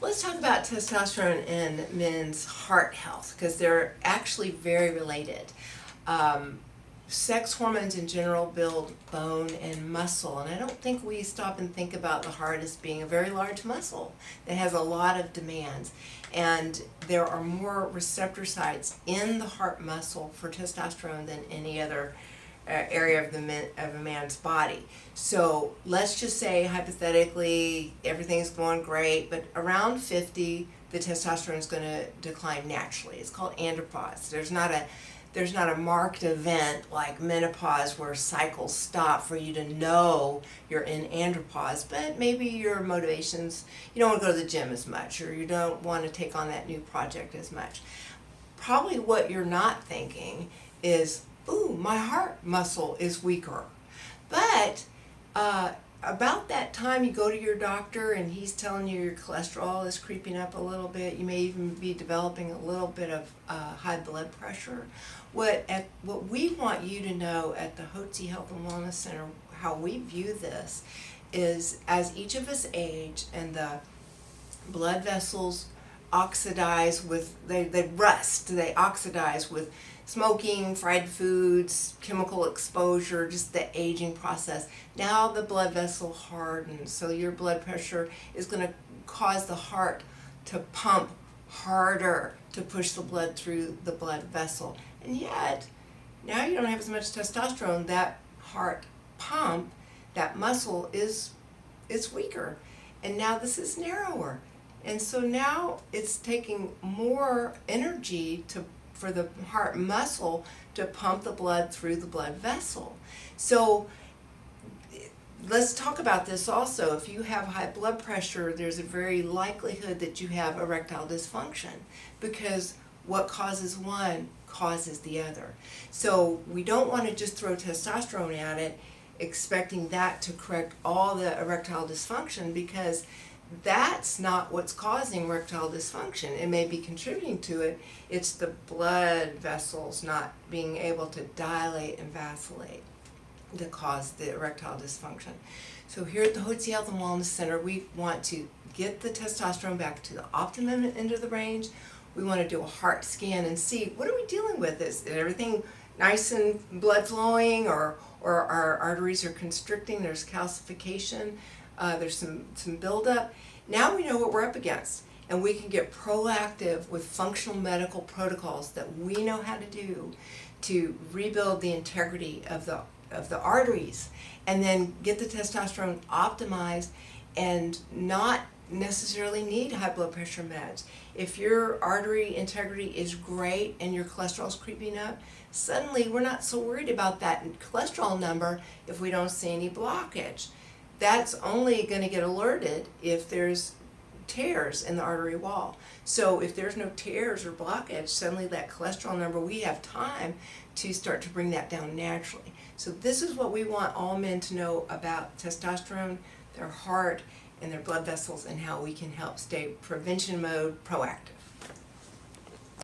Let's talk about testosterone in men's heart health because they're actually very related. Um, Sex hormones in general build bone and muscle, and I don't think we stop and think about the heart as being a very large muscle that has a lot of demands. And there are more receptor sites in the heart muscle for testosterone than any other area of of a man's body. So let's just say hypothetically everything's going great, but around 50 the testosterone is going to decline naturally. It's called andropause. There's not a marked event like menopause where cycles stop for you to know you're in andropause, but maybe your motivations, you don't want to go to the gym as much, or you don't want to take on that new project as much. Probably what you're not thinking is, ooh, my heart muscle is weaker. But about that time you go to your doctor and he's telling you your cholesterol is creeping up a little bit, you may even be developing a little bit of high blood pressure. What we want you to know at the Hotze Health and Wellness Center, how we view this, is as each of us age and the blood vessels oxidize with, they rust, they oxidize with smoking, fried foods, chemical exposure, just the aging process. Now the blood vessel hardens, so your blood pressure is going to cause the heart to pump harder to push the blood through the blood vessel. And yet, now you don't have as much testosterone. That heart pump, that muscle is weaker. And now this is narrower. And so now it's taking more energy for the heart muscle to pump the blood through the blood vessel. So let's talk about this also. If you have high blood pressure, there's a very likelihood that you have erectile dysfunction, because what causes one causes the other. So we don't want to just throw testosterone at it expecting that to correct all the erectile dysfunction, because that's not what's causing erectile dysfunction. It may be contributing to it. It's the blood vessels not being able to dilate and vacillate that cause the erectile dysfunction. So here at the Hotze Health and Wellness Center, we want to get the testosterone back to the optimum end of the range. We want to do a heart scan and see, what are we dealing with? Is everything nice and blood flowing, or our arteries are constricting, there's calcification, there's some buildup. Now we know what we're up against, and we can get proactive with functional medical protocols that we know how to do to rebuild the integrity of the arteries, and then get the testosterone optimized and not necessarily need high blood pressure meds. If your artery integrity is great and your cholesterol's creeping up, suddenly we're not so worried about that cholesterol number if we don't see any blockage. That's only going to get alerted if there's tears in the artery wall. So if there's no tears or blockage, suddenly that cholesterol number, we have time to start to bring that down naturally. So this is what we want all men to know about testosterone, their heart, and their blood vessels, and how we can help stay prevention mode proactive.